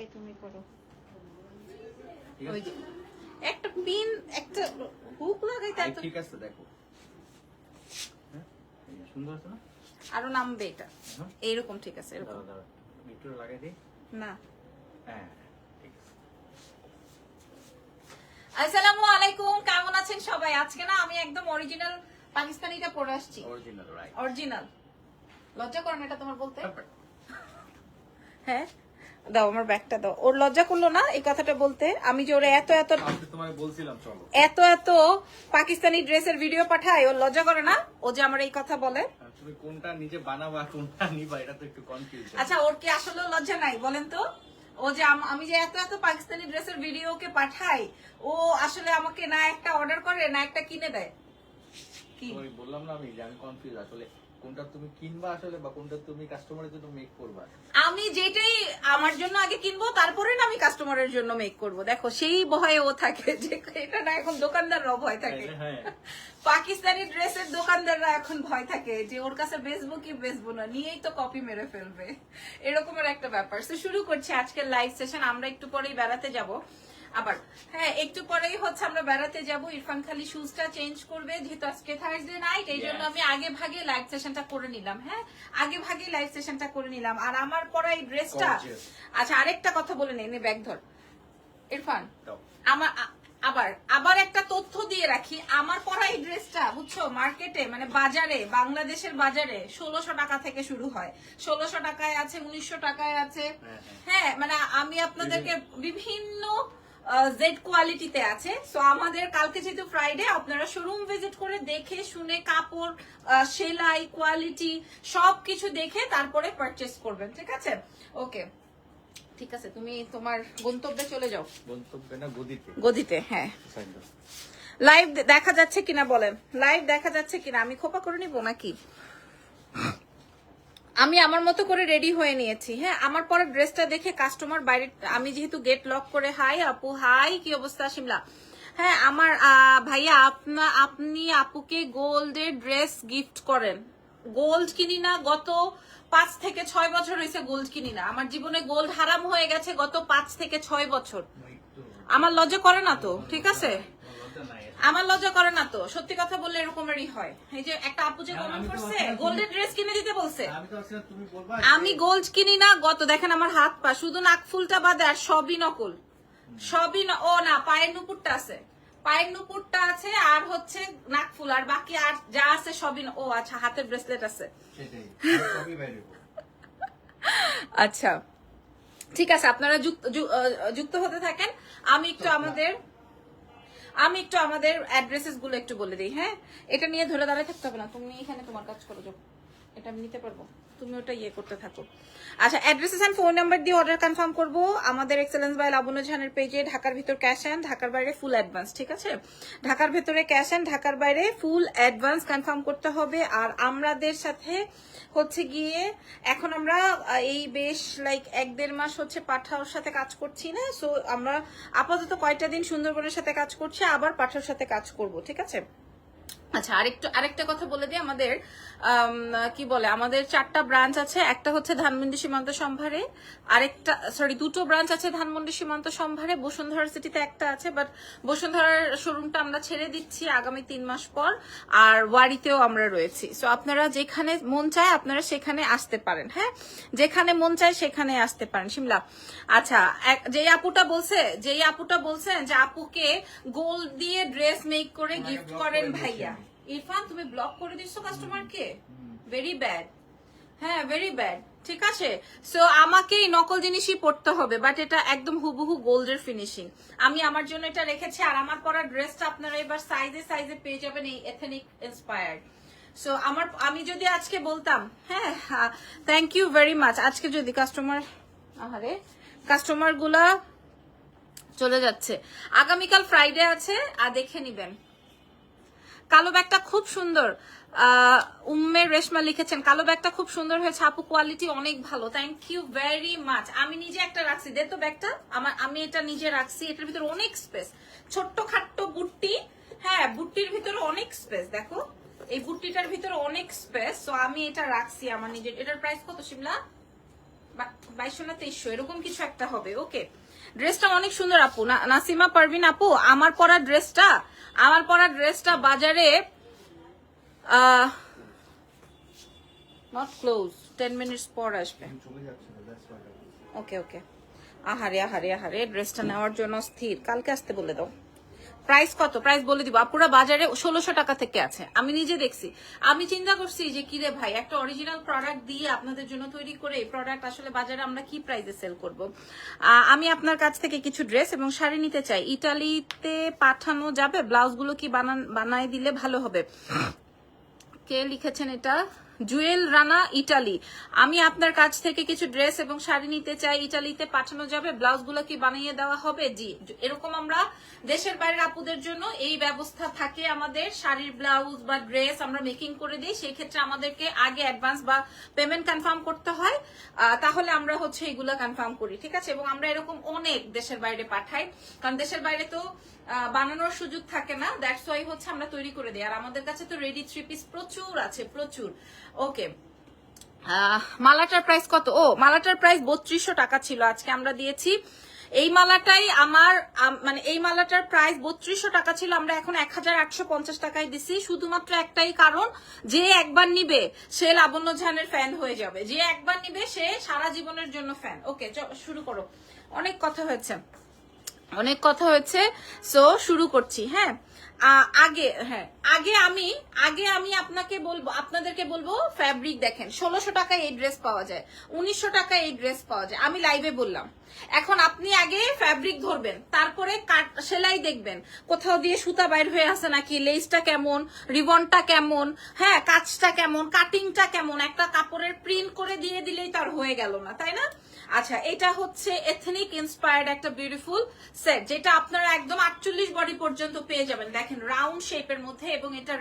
এই তুমি করো ওই যে একটা পিন একটা হুক লাগাইতে এত ঠিক আছে দেখো হ্যাঁ সুন্দর আছে না আরো নামবে এটা এইরকম ঠিক আছে এরকম একটু লাগাই দিই না হ্যাঁ ঠিক আছে আসসালামু আলাইকুম কেমন আছেন সবাই আজকে না আমি একদম অরিজিনাল পাকিস্তানিটা পরে আসছি অরিজিনাল রাইট অরিজিনাল লজ্জা করে না এটা তোমার বলতে হ্যাঁ দাও আমার ব্যাগটা দাও ওর লজ্জা করলো না এই কথাটা বলতে আমি যে ওরে এত এত তোমায় বলছিলাম চলো এত এত পাকিস্তানি ড্রেসের ভিডিও পাঠায় ওর লজ্জা করে না ও যে আমার এই কথা বলে তুমি কোনটা নিজে বানাবা কোনটা নিবা এটা তো একটু কনফিউজ আচ্ছা ওর কি আসলে লজ্জা নাই বলেন তো ও যে আমি যে এত এত পাকিস্তানি ড্রেসের ভিডিও ওকে পাঠাই ও আসলে আমাকে না একটা অর্ডার করে না একটা কিনে দেয় কি ওই বললাম না আমি যে আমি কনফিউজ আসলে কোনটা তুমি কিনবা আসলে বা কোনটা তুমি কাস্টমারের জন্য মেক করবা আমি যেটাই আমার জন্য আগে কিনবো তারপরে না আমি কাস্টমারের জন্য মেক করব দেখো সেই ভয়ে ও থাকে যে এটা না এখন দোকানদাররা ভয় থাকে পাকিস্তানি ড্রেসের দোকানদাররা এখন ভয় থাকে যে ওর কাছে বেচবো কি বেচবো না নিয়েই তো কপি মেরে ফেলবে এরকমের একটা ব্যাপার তো শুরু করছি আজকের লাইভ সেশন আমরা একটু পরেই বেড়াতে যাব আবার হ্যাঁ একটু পরেই হচ্ছে আমরা বেড়াতে যাব ইরফান খালি শুজটা চেঞ্জ করবে যেহেতু আজকে থার্সডে নাইট এই জন্য আমি আগে ভাগে লাইভ সেশনটা করে নিলাম হ্যাঁ আগে ভাগে লাইভ সেশনটা করে নিলাম আর আমার পরা এই ড্রেসটা আচ্ছা আরেকটা কথা বলে নেই ব্যাগ ধর ইরফান আমার আবার একটা তথ্য দিয়ে রাখি আমার পরা এই ড্রেসটা বুঝছো মার্কেটে মানে বাজারে বাংলাদেশের বাজারে 1600 টাকা থেকে শুরু হয় 1600 টাকায় আছে 1900 টাকায় আছে হ্যাঁ মানে আমি আপনাদেরকে বিভিন্ন জেড কোয়ালিটিতে আছে সো আমাদের কালকে যেহেতু ফ্রাইডে আপনারা শোরুম ভিজিট করে দেখে শুনে কাপড় সেলাই কোয়ালিটি সবকিছু দেখে তারপরে পারচেজ করবেন ঠিক আছে ওকে ঠিক আছে তুমি তোমার গন্তব্যে চলে যাও গন্তব্যে না গদিতে হ্যাঁ লাইভ দেখা যাচ্ছে কিনা বলেন লাইভ দেখা যাচ্ছে কিনা আমি খোপা করে নিব নাকি আমি আমার মতো করে রেডি হয়ে নিয়েছি হ্যাঁ আমার পরে ড্রেসটা দেখে কাস্টমার বাইরে আমি যেহেতু গেট লক করে হাই আপু হাই কি অবস্থা শিমলা হ্যাঁ আমার ভাইয়া আপনি আপুকে গোল্ডের ড্রেস গিফট করেন গোল্ড কিনি না গত 5 থেকে 6 বছর হয়েছে গোল্ড কিনি না আমার জীবনে গোল্ড হারাম হয়ে গেছে গত 5 থেকে 6 বছর আমার লজ্জা করে না তো ঠিক আছে আমার লজ্জা করে না তো সত্যি কথা বললে এরকমেরই হয় এই যে একটা আপু যে কমেন্ট করছে গোল্ডের ড্রেস কিনে দিতে বলছে আমি গোল্ড কিনি না গত দেখেন আমার হাত পা শুধু নাকফুলটা বাদে আর সবই নকল সবই ও না পায়ের নুপুরটা আছে পায়ের নুপুরটা আছে আর হচ্ছে নাকফুল আর বাকি আর যা আছে সবই ও আচ্ছা হাতের ব্রেসলেট আছে আচ্ছা ঠিক আছে আপনারা যুক্ত হতে থাকেন আমি একটু আমাদের অ্যাড্রেসেস গুলো একটু বলে দিই হ্যাঁ এটা নিয়ে ধরে দাঁড়ায় থাকতে হবে না তুমি এখানে তোমার কাজ করো যাও এটা আমি নিতে পারবো তুমি ওটা ইয়ে করতে থাকো আচ্ছা অ্যাড্রেসেস এন্ড ফোন নাম্বার দিয়ে অর্ডার কনফার্ম করবো আমাদের এক্সেলেন্স বাই লাবণ্য জাহানের পেজে ঢাকার ভিতর ক্যাশ অ্যান্ড ঢাকার বাইরে ফুল অ্যাডভান্স ঠিক আছে ঢাকার ভেতরে ক্যাশ অ্যান্ড ঢাকার বাইরে ফুল অ্যাডভান্স কনফার্ম করতে হবে আর আমাদের সাথে হচ্ছে গিয়ে এখন আমরা এই বেশ লাইক 1-1.5 মাস হচ্ছে পাঠাওর সাথে কাজ করছি না সো আমরা আপাতত কয়টা দিন সুন্দরবনের সাথে কাজ করছি আবার পাঠাওর সাথে কাজ করব ঠিক আছে আচ্ছা আরেকটা কথা বলে দিই আমাদের কি বলে আমাদের 4টা ব্রাঞ্চ আছে একটা হচ্ছে ধানমন্ডি সীমান্ত সম্ভারে আরেকটা দুটো ব্রাঞ্চ আছে ধানমন্ডি সীমান্ত সম্ভারে বসুন্ধরা সিটিতে একটা আছে বাট বসুন্ধরার শোরুমটা আমরা ছেড়ে দিচ্ছি আগামী 3 মাস পর আর ওয়ারিতেও আমরা রয়েছি সো আপনারা যেখানে মন চায় আপনারা সেখানে আসতে পারেন হ্যাঁ যেখানে মন চায় সেখানে আসতে পারেন শিমলা আচ্ছা যেই আপুটা বলছেন যে আপুকে গোল্ড দিয়ে ড্রেস মেক করে গিফট করেন ভাইয়া ইরফান তুমি ব্লক করে দিচ্ছ কাস্টমারকে ভেরি ব্যাড হ্যাঁ ভেরি ব্যাড ঠিক আছে সো আমাকে নকল জিনিসই পড়তে হবে বাট এটা একদম হুবহু গোল্ডের ফিনিশিং আমি আমার জন্য এটা রেখেছি আর আমার পরা ড্রেসটা আপনারা এবার সাইজে পেয়ে যাবেন এই এথনিক ইন্সপায়ার্ড সো আমি যদি আজকে বলতাম হ্যাঁ থ্যাংক ইউ ভেরি মাচ আজকে যদি কাস্টমার গুলা চলে যাচ্ছে আগামীকাল ফ্রাইডে আছে আর দেখে নিবেন কালো ব্যাগটা খুব সুন্দর উম্মের রেশমা লিখেছেন কালো ব্যাগটা খুব সুন্দর হয়েছে আপু কোয়ালিটি অনেক ভালো থ্যাংক ইউ ভেরি মাচ আমি নিজে একটা রাখছি দে তো ব্যাগটা আমি এটা নিজে রাখছি এটার ভিতরে অনেক স্পেস ছোট্ট খাট্ট বুট্টি হ্যাঁ বুট্টির ভিতরে অনেক স্পেস দেখো এই বুট্টিটার ভিতরে অনেক স্পেস তো আমি এটা রাখছি আমার নিজের এটার প্রাইস কত শিমলা 2200 না 2300 এরকম কিছু একটা হবে। ওকে, ড্রেসটা অনেক সুন্দর আপু। নাসিমা পারভিন আপু, আমার পরা ড্রেসটা বাজারে নট ক্লোজ, 10 মিনিটস পর আসবে। ওকে ওকে, আহারে ড্রেসটা নেওয়ার জন্য স্থির, কালকে আসতে বলে দাও। প্রাইস কত? প্রাইস বলে দিব আপুরা, বাজারে 1600 টাকা থেকে আছে। আমি নিজে দেখছি, আমি চিন্তা করছি যে কিরে ভাই, একটা অরিজিনাল প্রোডাক্ট দিয়ে আপনাদের জন্য তৈরি করে এই প্রোডাক্ট আসলে বাজারে আমরা কি প্রাইসে সেল করব। আমি আপনার কাছ থেকে কিছু ড্রেস এবং শাড়ি নিতে চাই। ইটালিতে পাঠানো যাবে? ব্লাউজগুলো কি বানায় দিলে ভালো হবে? কে লিখেছেন এটা? জুয়েল রানা, ইটালি। আমি আপনার কাছ থেকে কিছু ড্রেস এবং শাড়ি নিতে চাই, ইটালিতে পাঠানো যাবে? ব্লাউজগুলো কি বানিয়ে দেওয়া হবে? জি, এরকম আমরা দেশের বাইরের আপুদের জন্য এই ব্যবস্থা থাকে আমাদের। শাড়ির ব্লাউজ বা ড্রেস আমরা মেকিং করে দিই, সেই ক্ষেত্রে আমাদেরকে আগে অ্যাডভান্স বা পেমেন্ট কনফার্ম করতে হয়, তাহলে আমরা হচ্ছে এগুলো কনফার্ম করি, ঠিক আছে। এবং আমরা এরকম অনেক দেশের বাইরে পাঠাই, কারণ দেশের বাইরে তো বানানোর সুযোগ থাকে না, দ্যাটস ওয়াই হচ্ছে আমরা তৈরি করে দিই। আর আমাদের কাছে তো রেডি 3 পিস প্রচুর আছে, প্রচুর। ওকে, মালাটার প্রাইস কত? ও, মালাটার প্রাইস 3200 টাকা ছিল, আজকে আমরা দিয়েছি এই মালাটাই মানে এই মালাটার প্রাইস 3200 টাকা ছিল, আমরা এখন 1850 টাকায় দিছি। শুধুমাত্র একটাই কারণ, যে একবার নিবে সে লাবণ্য ঝানের ফ্যান হয়ে যাবে, যে একবার নিবে সে সারা জীবনের জন্য ফ্যান। ওকে, শুরু করো। অনেক কথা হয়েছে, সো শুরু করছি। হ্যাঁ, আগে আমি আপনাদেরকে বলবো ফ্যাব্রিক দেখেন। 1600 টাকায় এই ড্রেস পাওয়া যায়, 1900 টাকায় এই ড্রেস পাওয়া যায়, আমি লাইভে বললাম। এখন আপনি আগে ফ্যাব্রিক ধরবেন, তারপরে সেলাই দেখবেন কোথাও দিয়ে সুতা বাইর হয়ে আসে নাকি, লেসটা কেমন, রিবনটা কেমন, হ্যাঁ কাজটা কেমন, কাটিংটা কেমন। একটা কাপড়ের প্রিন্ট করে দিয়ে দিলেই তার হয়ে গেল না, তাই না? আচ্ছা, এটা হচ্ছে এথনিক ইন্সপায়ার্ড একটা বিউটিফুল সেট, যেটা আপনারা একদম 48 বডি পর্যন্ত পেয়ে যাবেন। দেখেন, রাউন্ড শেপের মধ্যে, এবং এটা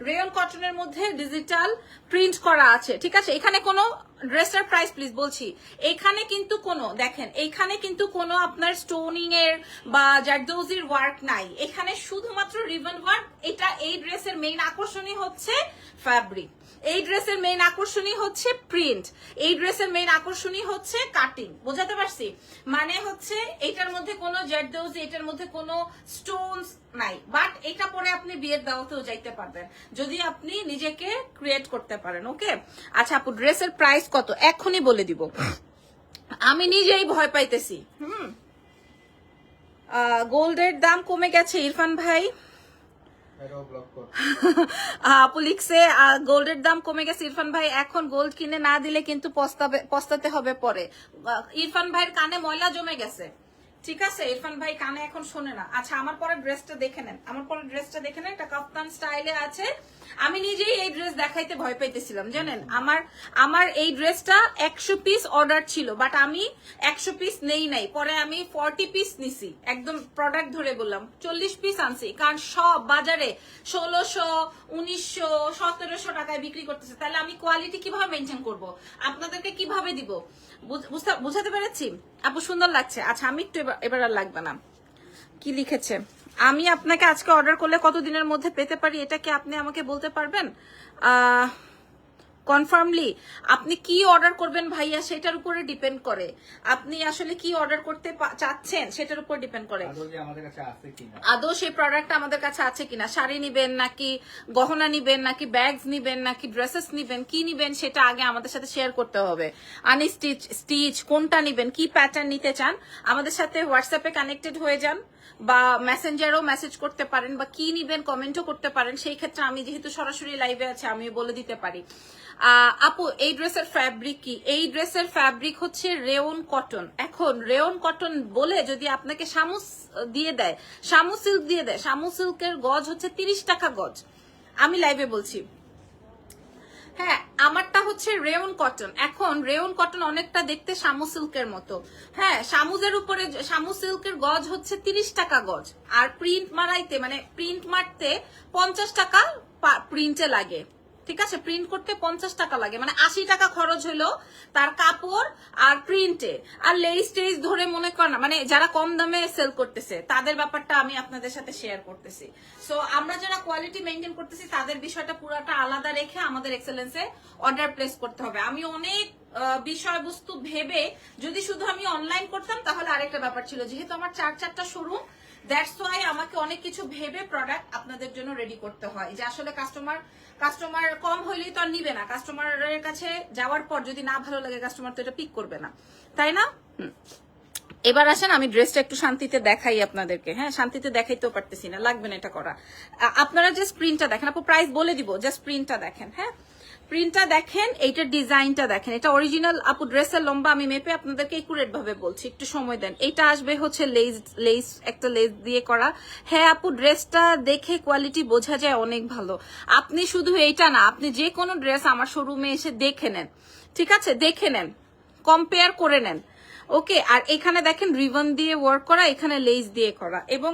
রেয়ন কটনের মধ্যে ডিজিটাল প্রিন্ট করা আছে, ঠিক আছে। এখানে কোনো ড্রেসের প্রাইস প্লিজ বলছি, এখানে কিন্তু কোনো, দেখেন এইখানে কিন্তু কোনো আপনার স্টোনিং এর বা জারদৌজির ওয়ার্ক নাই, এখানে শুধুমাত্র রিবন ওয়ার্ক। এটা এই ড্রেসের মেইন আকর্ষণই হচ্ছে ফ্যাব্রিক, এই ড্রেসের মেইন আকর্ষণই হচ্ছে প্রিন্ট, এই ড্রেসের মেইন আকর্ষণই হচ্ছে কাটিং। বোঝাতে পারছি? মানে হচ্ছে এটার মধ্যে কোনো জারদৌজি, এটার মধ্যে কোনো স্টোনস নাই, বাট এটা পরে আপনি বিয়ের দাওয়াতেও যাইতে পারবেন যদি আপনি নিজেকে ক্রিয়েট করতে পারেন। ওকে, আচ্ছা আপু, ড্রেসের প্রাইস কত এখনই বলে দিব, আমি নিজেই ভয় পাইতেছি। গোল্ডের দাম কমে গেছে ইরফান ভাই। আপু লিখছে গোল্ডের দাম কমে গেছে ইরফান ভাই, এখন গোল্ড কিনে না দিলে কিন্তু পস্তাতে হবে পরে। ইরফান ভাইয়ের কানে ময়লা জমে গেছে, ঠিক আছে। ইরফান ভাই কানে এখন শোনে না। আচ্ছা, আমার পরে ড্রেসটা দেখে নেন, এটা কাফতান স্টাইলে আছে। আমি নিজেই এই ড্রেস দেখাইতে ভয় পাইতেছিলাম, জানেন। আমার এই ড্রেসটা 100 পিস অর্ডার ছিল, বাট আমি 100 পিস নেই নাই, পরে আমি 40 পিস নিছি, একদম প্রোডাক্ট ধরে বললাম 40 পিস আনছি, কারণ সব বাজারে 1600, 1900, 1700 টাকায় বিক্রি করতেছে। তাহলে আমি কোয়ালিটি কিভাবে মেনটেন করব, আপনাদেরকে কিভাবে দিব? বুঝাতে পেরেছি আপু? সুন্দর লাগছে। আচ্ছা, আমি একটু এবার আর লাগবে না। কি লিখেছে? আমি আপনাকে আজকে অর্ডার করলে কতদিনের মধ্যে পেতে পারি, এটা কি আপনি আমাকে বলতে পারবেন কনফার্মলি? আপনি কি অর্ডার করবেন ভাইয়া, সেটার উপরে ডিপেন্ড করে। আপনি আসলে কি অর্ডার করতে চাচ্ছেন সেটার উপর ডিপেন্ড করে আদৌ সেই প্রোডাক্টটা আমাদের কাছে আছে কিনা। শাড়ি নিবেন নাকি গহনা নিবেন নাকি ব্যাগস নিবেন নাকি ড্রেসেস নিবেন, কি নিবেন সেটা আগে আমাদের সাথে শেয়ার করতে হবে। স্টিচ কোনটা নিবেন, কি প্যাটার্ন নিতে চান, আমাদের সাথে হোয়াটসঅ্যাপে কানেক্টেড হয়ে যান, বা মেসেঞ্জারও মেসেজ করতে পারেন, বা কি নিবেন কমেন্টও করতে পারেন। সেই ক্ষেত্রে আমি যেহেতু সরাসরি লাইভে আছে, আমি বলে দিতে পারি। আপু, এই ড্রেসের ফ্যাব্রিক কি? এই ড্রেসের ফ্যাব্রিক হচ্ছে রেয়ন কটন। এখন রেয়ন কটন বলে যদি আপনাকে শামু সিল্ক দিয়ে দেয়, শামু সিল্কের গজ হচ্ছে 30 টাকা গজ, আমি লাইভে বলছি। হ্যাঁ, আমারটা হচ্ছে রেয়ন কটন। এখন রেয়ন কটন অনেকটা দেখতে শামু সিল্কের মতো। হ্যাঁ, শামু সিল্কের গজ হচ্ছে 30 টাকা গজ, আর প্রিন্ট মারাইতে মানে প্রিন্ট মারতে 50 টাকা প্রিন্টে লাগে, ঠিক আছে। প্রিন্ট করতে 50 টাকা লাগে, মানে 80 টাকা খরচ হলো তার কাপড় আর প্রিন্টে, আর লেস টেস ধরে মনে কর না, মানে যারা কম দামে সেল করতেছে তাদের ব্যাপারটা আমি আপনাদের সাথে শেয়ার করতেছি। সো আমরা যারা কোয়ালিটি মেনটেন করতেছি তাদের বিষয়টা পুরাটা আলাদা রেখে আমাদের এক্সেলেন্সে অর্ডার প্লেস করতে হবে। আমি অনেক বিষয়বস্তু ভেবে যদি শুধু আমি অনলাইন করতাম তাহলে আরেকটা ব্যাপার ছিল। যেহেতু আমার 4টা শোরুম, দ্যাটস ওয়াই আমাকে অনেক কিছু ভেবে প্রোডাক্ট আপনাদের জন্য রেডি করতে হয়। যে আসলে কাস্টমার কম হইলেই তো আর নিবে না, কাস্টমারের কাছে যাওয়ার পর যদি না ভালো লাগে কাস্টমার তো এটা পিক করবে না, তাই না? এবার আসেন আমি ড্রেসটা একটু শান্তিতে দেখাই আপনাদেরকে। হ্যাঁ, শান্তিতে দেখাইতেও পারতেছি না, লাগবে না এটা করা। আপনারা জাস্ট প্রিন্টটা দেখেন, আপু প্রাইস বলে দিব, জাস্ট প্রিন্টটা দেখেন। হ্যাঁ, প্রিন্টটা দেখেন, এইটার ডিজাইনটা দেখেন, এটা অরিজিনাল আপু ড্রেসের লম্বা আমি মেপে আপনাদেরকে একুরেট ভাবে বলছি, একটু সময় দেন। এটা আসবে হচ্ছে লেস একটা লেস দিয়ে করা। হ্যাঁ আপু, ড্রেসটা দেখে কোয়ালিটি বোঝা যায় অনেক ভালো। আপনি শুধু এইটা না, আপনি যে কোনো ড্রেস আমার শোরুমে এসে দেখে নেন, ঠিক আছে? দেখে নেন, কম্পেয়ার করে নেন। ওকে, আর এখানে দেখেন রিবন দিয়ে ওয়ার্ক করা, এখানে লেস দিয়ে করা। এবং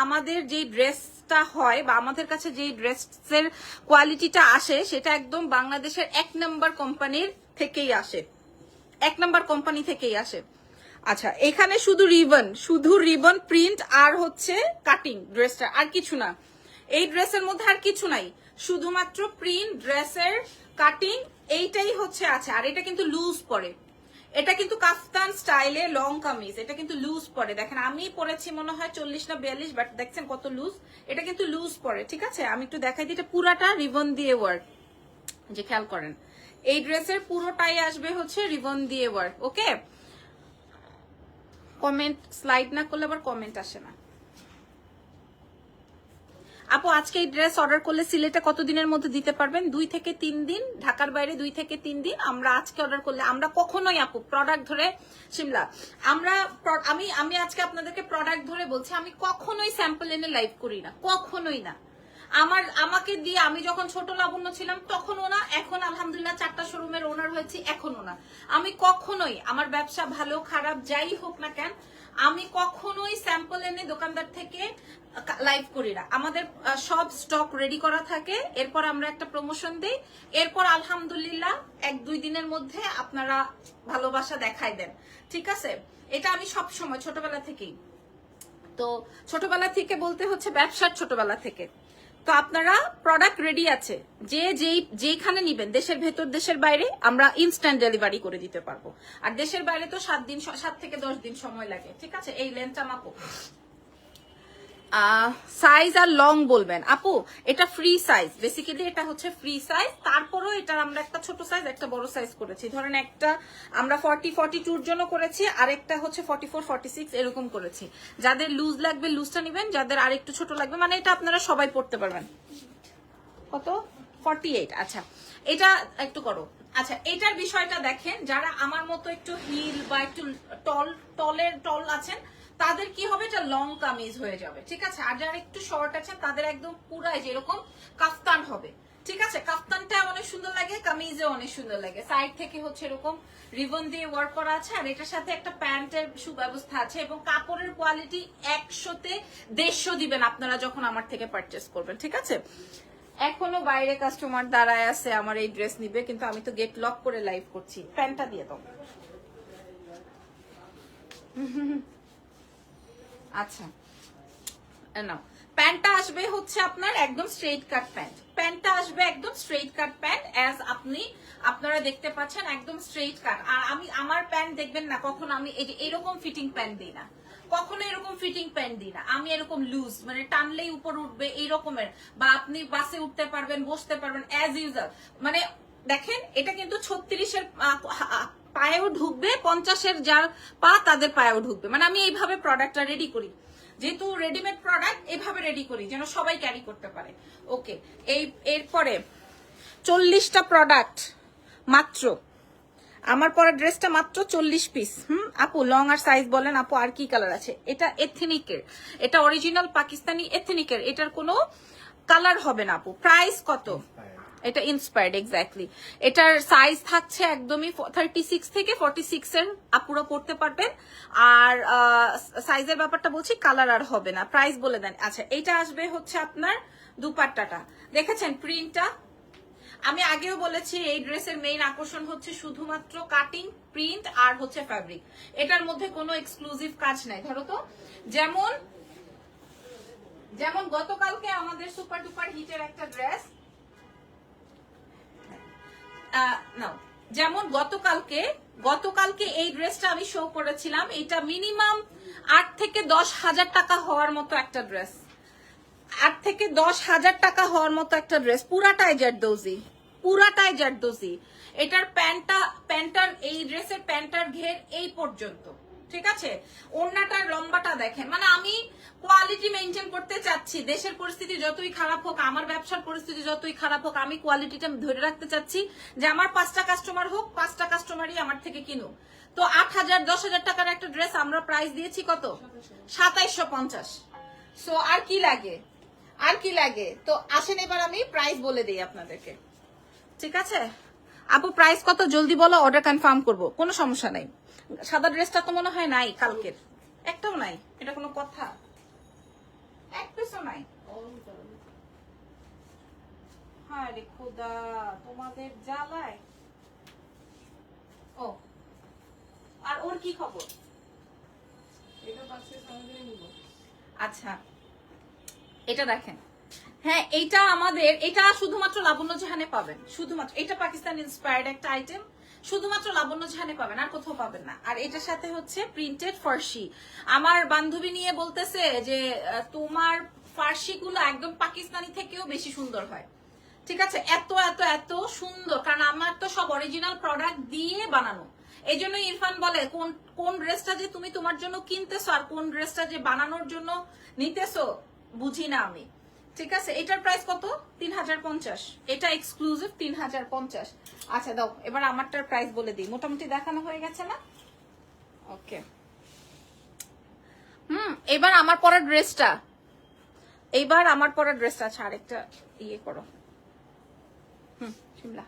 আমাদের যে ড্রেসটা হয় বা আমাদের কাছে যে ড্রেসের কোয়ালিটিটা আসে সেটা একদম বাংলাদেশের 1 নম্বর কোম্পানির থেকেই আসে, 1 নম্বর কোম্পানি থেকেই আসে। আচ্ছা, এখানে শুধু রিবন প্রিন্ট আর হচ্ছে কাটিং ড্রেসটা, আর কিছু না। এই ড্রেসের মধ্যে আর কিছু নাই, শুধুমাত্র প্রিন্ট, ড্রেসের কাটিং, এইটাই হচ্ছে আছে। আর এটা কিন্তু লুজ পড়ে, এটা কিন্তু কাফতান স্টাইলে লং কামিজ, এটা কিন্তু লুজ পড়ে। দেখেন আমি পরেছি মনে হয় 40 না 42, বাট দেখছেন কত লুজ, এটা কিন্তু লুজ পড়ে। ঠিক আছে, আমি একটু দেখাই দিই, এটা পুরাটা রিবন দিয়ে ওয়ার্ক, যে খেয়াল করেন এই ড্রেসের পুরোটাই আসবে হচ্ছে রিবন দিয়ে ওয়ার্ক। ওকে, কমেন্ট স্লাইড না করলে আবার কমেন্ট আসে না। আপু আজকে এই ড্রেস অর্ডার করলে সিলেটে কতদিনের মধ্যে দিতে পারবেন? 2 থেকে 3 দিন, ঢাকার বাইরে 2 থেকে 3 দিন। আমরা আজকে অর্ডার করলে আমরা কখনোই আপু প্রোডাক্ট ধরে শিমলা, আমি আজকে আপনাদেরকে প্রোডাক্ট ধরে বলছি, আমি কখনোই স্যাম্পল এনে লাইভ করি না, কখনোই না। আমাকে দিয়ে, আমি যখন ছোট লাবণ্য ছিলাম তখনও না, এখন আলহামদুলিল্লাহ 4টা শোরুমের ওনার হয়েছি, এখনো না। আমি কখনোই, আমার ব্যবসা ভালো খারাপ যাই হোক না কেন, আমি কখনোই স্যাম্পল এনে দোকানদার থেকে লাইভ করি না। আমাদের সব স্টক রেডি করা থাকে, এরপর আমরা একটা প্রমোশন দেই, এরপর আলহামদুলিল্লাহ 1-2 দিনের মধ্যে আপনারা ভালোবাসা দেখাই দেন। ঠিক আছে, এটা আমি সব সময় ছোটবেলা থেকেই, তো ছোটবেলা থেকে বলতে হচ্ছে ব্যবসার ছোটবেলা থেকে। তো আপনারা প্রোডাক্ট রেডি আছে, যেখানে নিবেন, দেশের ভেতর দেশের বাইরে আমরা ইনস্ট্যান্ট ডেলিভারি করে দিতে পারবো। আর দেশের বাইরে তো 7 থেকে 10 দিন সময় লাগে। ঠিক আছে, এই লেন্থটা মাপো। সাইজ আর লং বলবেন আপু, এটা ফ্রি সাইজ, বেসিক্যালি এটা হচ্ছে ফ্রি সাইজ। তারপরেও এটার আমরা একটা ছোট সাইজ একটা বড় সাইজ করেছি। ধরেন একটা আমরা 40-42 জন্য করেছি, আর একটা হচ্ছে 44-46 এরকম করেছি। যাদের লুজ লাগবে লুজটা নিবেন, যাদের আর একটু ছোট লাগবে, মানে এটা আপনারা সবাই পড়তে পারবেন। কত? 48। আচ্ছা, এটা একটু করো। আচ্ছা, এটার বিষয়টা দেখেন, যারা আমার মতো একটু হিল বা একটু টল আছেন তাদের কি হবে, এটা লং কামিজ হয়ে যাবে। ঠিক আছে, আর যারা একটু শর্ট আছেন তাদের একদম পুরাই যেরকম কাফতান হবে। ঠিক আছে, কাফতানটা অনেক সুন্দর লাগে, কামিজে অনেক সুন্দর লাগে। সাইড থেকে হচ্ছে এরকম রিবন দিয়ে ওয়ার্ক করা আছে, আর এটার সাথে একটা প্যান্টের সুব্যবস্থা আছে। এবং কাপড়ের কোয়ালিটি 100-তে 150 দিবেন আপনারা যখন আমার থেকে পারচেস করবেন। ঠিক আছে, এখনো বাইরে কাস্টমার দাঁড়ায় আছে আমার এই ড্রেস নিবে, কিন্তু আমি তো গেট লক করে লাইভ করছি। প্যান্টটা দিয়ে দাও। আচ্ছা নাও, প্যান্টটা আসবে হচ্ছে আপনার একদম স্ট্রেইট কাট প্যান্ট। প্যান্টটা আসবে একদম স্ট্রেইট কাট প্যান্ট, অ্যাজ আপনারা দেখতে পাচ্ছেন একদম স্ট্রেইট কাট। আর আমার প্যান্ট দেখবেন না কখনো আমি এই যে এরকম ফিটিং প্যান্ট দিই না, কখনো এরকম ফিটিং প্যান্ট দিই না। আমি এরকম লুজ, মানে টানলেই উপর উঠবে এই রকমের, বা আপনি বাসে উঠতে পারবেন, বসতে পারবেন অ্যাজ ইউজাল। মানে দেখেন, এটা কিন্তু 36-এর পায়েও ঢুকবে, 50-এর যার পা তাদের পায়েও ঢুকবে। মানে আমি এইভাবে প্রোডাক্টটা রেডি করি, যেহেতু রেডিমেড প্রোডাক্ট এভাবে রেডি করি যেন সবাই ক্যারি করতে পারে। ওকে, এরপরে 40টা প্রোডাক্ট মাত্র, আমার পরা ড্রেসটা মাত্র 40 পিস। আপু লং আর সাইজ বলেন আপু, আর কি কালার আছে? এটা এথনিকের, এটা অরিজিনাল পাকিস্তানি এথনিকের, এটার কোনো কালার হবে না আপু। প্রাইস কত? এটা ইন্সপায়ার্ড, এক্স্যাক্টলি। এটার সাইজ থাকছে একদমই 36 থেকে 46 এর, আপুরা পড়তে পারবেন। আর সাইজের ব্যাপারটা বলছি, কালার আর হবে না। প্রাইস বলে দেন। আচ্ছা, এটা আসবে হচ্ছে আপনার দুপাট্টাটা, দেখেছেন প্রিন্টটা? আমি আগেও বলেছি এই ড্রেসের মেইন আকর্ষণ হচ্ছে শুধুমাত্র কাটিং, প্রিন্ট আর হচ্ছে ফ্যাব্রিক। এটার মধ্যে কোনো এক্সক্লুসিভ কাজ নাই। ধরো তো, যেমন গতকালকে আমাদের সুপার ডুপার হিটের একটা ড্রেস, নাও যেমন গতকালকে এই ড্রেসটা আমি শো করেছিলাম, এটা মিনিমাম 8 থেকে 10,000 টাকা হওয়ার মতো একটা ড্রেস, 8 থেকে 10,000 টাকা হওয়ার মতো একটা ড্রেস, পুরাটাই জারদোজি। এটার প্যান্টার এই ড্রেসের প্যান্টার ঘের এই পর্যন্ত, ঠিক আছে? ওড়নাটার লম্বাটা দেখেন, মানে আমি কোয়ালিটি মেনটেন করতে চাচ্ছি। দেশের পরিস্থিতি যতই খারাপ হোক, আমার ব্যবসার পরিস্থিতি যতই খারাপ হোক, আমি কোয়ালিটিটা ধরে রাখতে চাচ্ছি যে আমার 5টা কাস্টমার হোক, 5টা কাস্টমারই আমার থেকে কিনুক। তো 8,000 10,000 টাকার একটা ড্রেস আমরা প্রাইস দিয়েছি কত? 2750। সো আর কি লাগে? তো আসেন এবার আমি প্রাইস বলে দিই আপনাদেরকে, ঠিক আছে? আপু প্রাইস কত জলদি বলো, অর্ডার কনফার্ম করব, কোনো সমস্যা নাই। সাদা ড্রেসটা তো মনে হয় নাই কালকের, একটাও নাই, এটা কোনো কথা? এক পিসও নাই। হ্যাঁ রে খোদা, তোমাদের জ্বালায়। ও আর ওর কি খবর? আচ্ছা এটা দেখেন, হ্যাঁ এটা শুধুমাত্র লাবণ্য জাহানে পাবেন, শুধুমাত্র এটা পাকিস্তান ইন্সপায়ার্ড একটা আইটেম, শুধুমাত্র লাবণ্য জাহানে পাবেন, আর কোথাও পাবেন না। আর এটার সাথে হচ্ছে প্রিন্টেড ফার্সি। আমার বান্ধবী নিয়ে বলতেছে যে তোমার ফার্সি গুলো একদম পাকিস্তানি থেকেও বেশি সুন্দর হয়, ঠিক আছে? এত এত এত সুন্দর, কারণ আমার তো সব অরিজিনাল প্রোডাক্ট দিয়ে বানানো। এই জন্য ইরফান বলে কোন ড্রেসটা যে তুমি তোমার জন্য কিনতেছো আর কোন ড্রেসটা যে বানানোর জন্য নিতেছো বুঝি না আমি, ঠিক আছে? এটার প্রাইস কত? 3050। এটা এক্সক্লুসিভ 3050। আচ্ছা দাও এবার আমারটার প্রাইস বলে দিই, মোটামুটি দেখানো হয়ে গেছে না? ওকে, এবার আমার পরা ড্রেসটা, আচ্ছা আরেকটা ইয়ে করো, শিমলা।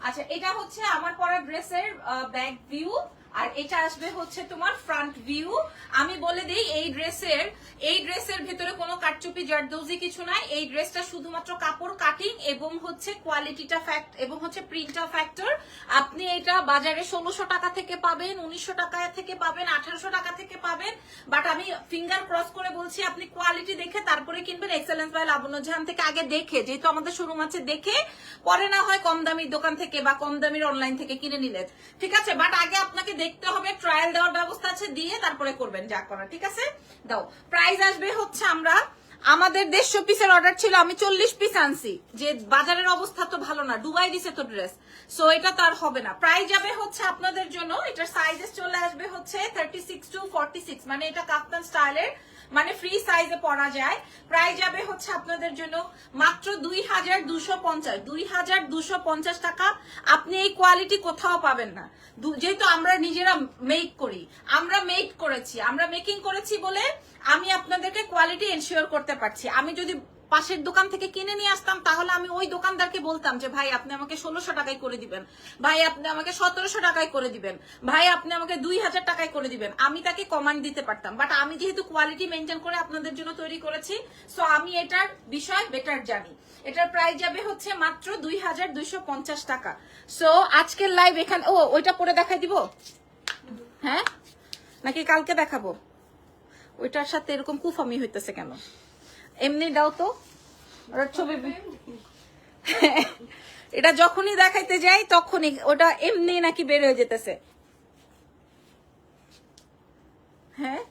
আচ্ছা এটা হচ্ছে আমার পরা ড্রেসের ব্যাক ভিউ, আর এটা আসবে হচ্ছে তোমার ফ্রন্ট ভিউ। আমি বলে দিই এই ড্রেসের ভেতরে কোনো কাটচুপি জারদৌজি কিছু নাই। এই ড্রেসটা শুধুমাত্র কাপড় কাটিং এবং হচ্ছে কোয়ালিটিটা ফ্যাক্ট এবং হচ্ছে প্রিন্টটা ফ্যাক্টর। আপনি এটা বাজারে 1600 টাকা থেকে পাবেন, 1900 টাকা থেকে পাবেন, 1800 টাকা থেকে পাবেন। বাট আমি ফিঙ্গার ক্রস করে বলছি আপনি কোয়ালিটি দেখে তারপরে কিনবেন। এক্সেলেন্স বাই লাবণ্য জাহান থেকে আগে দেখে, যেহেতু আমাদের শোরুম আছে, দেখে পরে না হয় কম দামি দোকান থেকে বা কম দামির অনলাইন থেকে কিনে নিলেন, ঠিক আছে? বাট আগে আপনাকে দেখতে হবে, ট্রায়াল দেওয়ার ব্যবস্থা আছে, দিয়ে তারপরে করবেন যা করা, ঠিক আছে? দাও প্রাইস আসবে হচ্ছে, আমাদের 150 পিসের অর্ডার ছিল, আমি 40 পিস আনছি, যে বাজারের অবস্থা তো ভালো না, ডুবাই দিছে তো ড্রেস, সো এটা তো আর হবে না। প্রাইস যাবে হচ্ছে আপনাদের জন্য, এটার সাইজেস চলে আসবে হচ্ছে 36 to 46, মানে এটা কাপ্তান স্টাইলের, মানে ফ্রি সাইজে পরা যায়। প্রাইস যাবে হচ্ছে আপনাদের জন্য মাত্র 2250 টাকা। আপনি এই কোয়ালিটি কোথাও পাবেন না, যেহেতু আমরা নিজেরা মেকিং করেছি বলে আমি আপনাদেরকে কোয়ালিটি এনশিওর করতে পারছি। আমি যদি পাশের দোকান থেকে কিনে নিয়ে আসতাম তাহলে আমি ওই দোকানদারকে বলতাম যে ভাই আপনি আমাকে 1600 টাকায় করে দিবেন, ভাই আপনি আমাকে 1700 টাকায় করে দিবেন, ভাই আপনি আমাকে 2000 টাকায় করে দিবেন, আমি তাকে কমান্ড দিতে পারতাম। বাট আমি যেহেতু কোয়ালিটি মেনটেন করে আপনাদের জন্য তৈরি করেছি, সো আমি এটার বিষয় বেটার জানি। এটার প্রাইস যাবে হচ্ছে মাত্র 2250 টাকা। সো আজকের লাইভ এখানে, ওইটা পরে দেখাই দিব, হ্যাঁ নাকি কালকে দেখাবো? ওইটার সাথে এরকম কুফামি হইতেছে কেন? এমনি দাও তো ছবি। এটা যখনই দেখাইতে যাই তখনই ওটা এমনি নাকি বের হয়ে যেতেছে। হ্যাঁ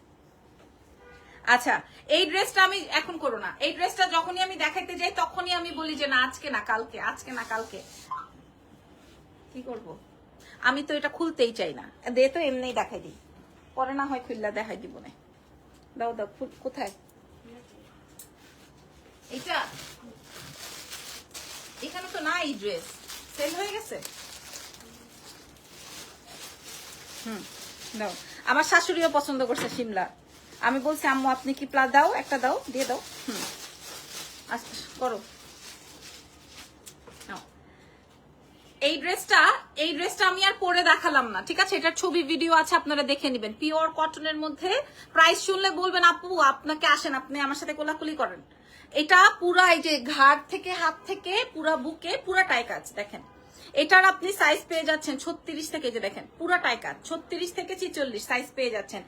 আচ্ছা, এই ড্রেসটা আমি এখন করো না, এই ড্রেসটা যখনই আমি দেখাইতে যাই তখনই আমি বলি যে না আজকে না কালকে। কি করব? আমি তো এটা খুলতেই চাই না, দে তো এমনি দেখাই দিই, পরে না হয় খুললা দেখাই দিব না। দাও কোথায় এটা? এখানে তো না, এই ড্রেস সেল হয়ে গেছে। দাও, আমার শাশুড়িও পছন্দ করছে শিমলা। আমি বলছি আম্মু আপনি কি দাও, একটা দাও, দিয়ে দাও। আচ্ছা করো। এই ড্রেসটা আমি আর পরে দেখালাম না, ঠিক আছে? এটার ছবি ভিডিও আছে, আপনারা দেখে নেবেন। পিওর কটনের মধ্যে, প্রাইস শুনলে বলবেন আপু আপনাকে আসেন, আপনি আমার সাথে কোলাকুলি করেন। এটা পুরা এই যে ঘাড় থেকে হাত থেকে পুরা বুকে পুরাটাই কাজ দেখেন, এটার আপনি সাইজ পেয়ে যাচ্ছেন 36 থেকে, যে দেখেন পুরাটাই কাজ, 36 থেকে 46 সাইজ পেয়ে যাচ্ছেন।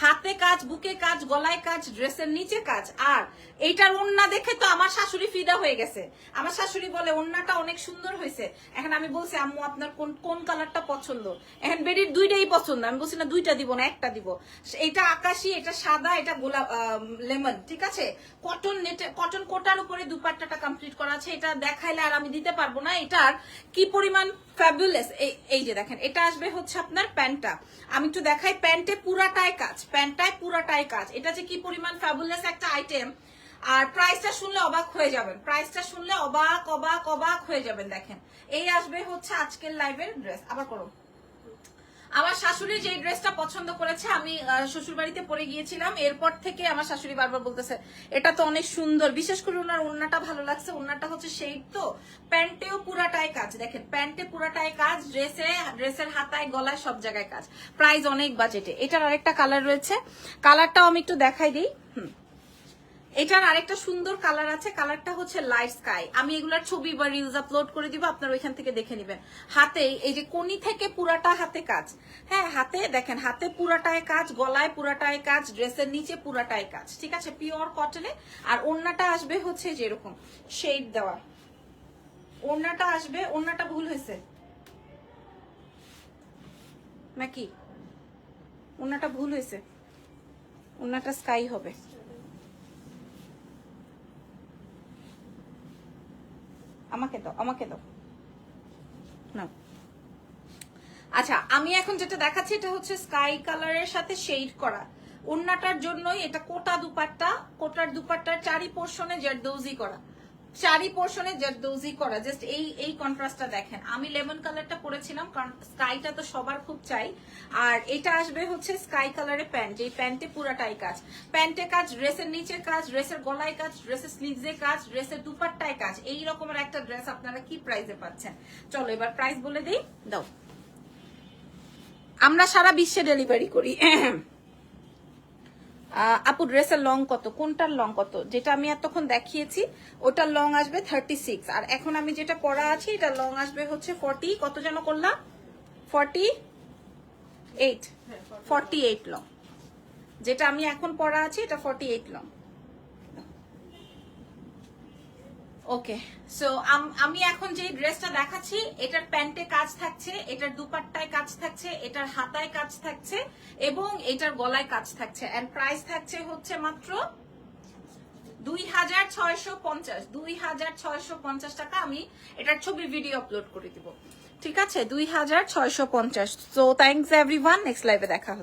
হাতে কাজ, বুকে কাজ, গলায় কাজ, ড্রেসের নিচে কাজ। আর এইটার ওড়না দেখে তো আমার শাশুড়ি ফিদা হয়ে গেছে। আমার শাশুড়ি বলে ওড়নাটা অনেক সুন্দর হয়েছে। এখন আমি বলছি আম্মু আপনার কোন কোন কালারটা পছন্দ, এখন বেডির দুইটাই পছন্দ। আমি বলছি না দুইটা দিব না, একটা দিব। এটা আকাশি, এটা সাদা, এটা গোলাপ লেমন, ঠিক আছে। কটন নেটে, কটন কোটার উপরে দুপাট্টাটা কমপ্লিট করা আছে। এটা দেখাইলে আর আমি দিতে পারবো না। এটার কি পরিমাণ ফ্যাবুলাস, এই যে দেখেন, এটা আসবে হচ্ছে আপনার প্যান্টটা। আমি একটু দেখাই, প্যান্টে পুরাটাই কাজ, প্যান্টটায় পুরাটাই কাজ। এটা যে কি পরিমাণ ফ্যাবুলাস একটা আইটেম। আর প্রাইসটা শুনলে অবাক হয়ে যাবেন, প্রাইসটা শুনলে অবাক অবাক অবাক হয়ে যাবেন। দেখেন এই আসবে হচ্ছে আজকের লাইভের ড্রেস। আবার করো। আমার শাশুড়ি যে ড্রেসটা পছন্দ করেছে, আমি শ্বশুর বাড়িতে পরে গিয়েছিলাম, এরপর থেকে আমার শাশুড়ি বারবার বলতেছে এটা তো অনেক সুন্দর। বিশেষ করে ওনার ওড়নাটা ভালো লাগছে, ওড়নাটা হচ্ছে শেড, তো প্যান্টেও পুরাটাই কাজ। দেখেন প্যান্টে পুরাটাই কাজ, ড্রেসের হাতায়, গলায়, সব জায়গায় কাজ। প্রাইস অনেক বাজেটে। এটার আরেকটা কালার রয়েছে, কালারটাও আমি একটু দেখাই দিই। এটার আরেকটা সুন্দর কালার আছে, কালারটা হচ্ছে লাইট স্কাই। আমি এগুলার ছবি বা রিলস আপলোড করে দিব, আপনারা ওইখান থেকে দেখে নেবেন। হাতে এই যে কোনি থেকে পুরাটা হাতে কাজ, হ্যাঁ হাতে দেখেন, হাতে পুরাটায় কাজ, গলায় পুরাটায় কাজ, ড্রেসের নিচে পুরাটায় কাজ, ঠিক আছে, পিওর কটনে। আর ওড়নাটা আসবে হচ্ছে যেরকম শেড দেওয়া ওড়নাটা আসবে। ওড়নাটা ভুল হয়েছে নাকি? ওড়নাটা ভুল হয়েছে, ওড়নাটা স্কাই হবে। আমাকে দাও, আমাকে দাও না। আচ্ছা, আমি এখন যেটা দেখাচ্ছি এটা হচ্ছে স্কাই কালারের সাথে শেড করা। ওড়নাটার জন্যই এটা কোটা দুপাট্টা, কোটার দুপাট্টার চারি পোর্শনে জারদৌজি করা, চারি পোর্শনে জারদৌজি করা। জাস্ট এই কন্ট্রাস্টটা দেখেন। আমি লেমন কালারটা পরেছিলাম কারণ স্কাইটা তো সবার খুব চাই। আর এটা আসবে হচ্ছে স্কাই কালারের প্যান্ট, যেই প্যান্টে পুরাটাই কাজ, প্যান্টে কাজ, ড্রেসের নিচে কাজ, ড্রেসের গলায় কাজ, ড্রেসের স্লিভসে কাজ, ড্রেসের দুপাট্টায় কাজ। এই রকমের একটা ড্রেস আপনারা কি প্রাইসে পাচ্ছেন? চলো এবার প্রাইস বলে দিই। দাও, আমরা সারা বিশ্বে ডেলিভারি করি। আপু ড্রেসের লং কত? কোনটার লং কত? যেটা আমি এতক্ষণ দেখিয়েছি ওটার লং আসবে 36, আর এখন আমি যেটা পরা আছি এটা লং আসবে হচ্ছে 40, কত যেন করলাম, 48 লং। যেটা আমি এখন পরা আছি এটা 48 লং। ওকে, সো আমি এখন যে ড্রেসটা দেখাচ্ছি এটার প্যান্টে কাজ থাকছে, এটার দুপাট্টায় কাজ থাকছে, এটার হাতায় কাজ থাকছে এবং এটার গলায় কাজ থাকছে। এন্ড প্রাইস থাকছে হচ্ছে মাত্র 2650 টাকা। আমি এটার ছবি ভিডিও আপলোড করে দিব, ঠিক আছে, 2650। সো থ্যাঙ্কস এভরিওয়ান, নেক্সট লাইভে দেখা হচ্ছে।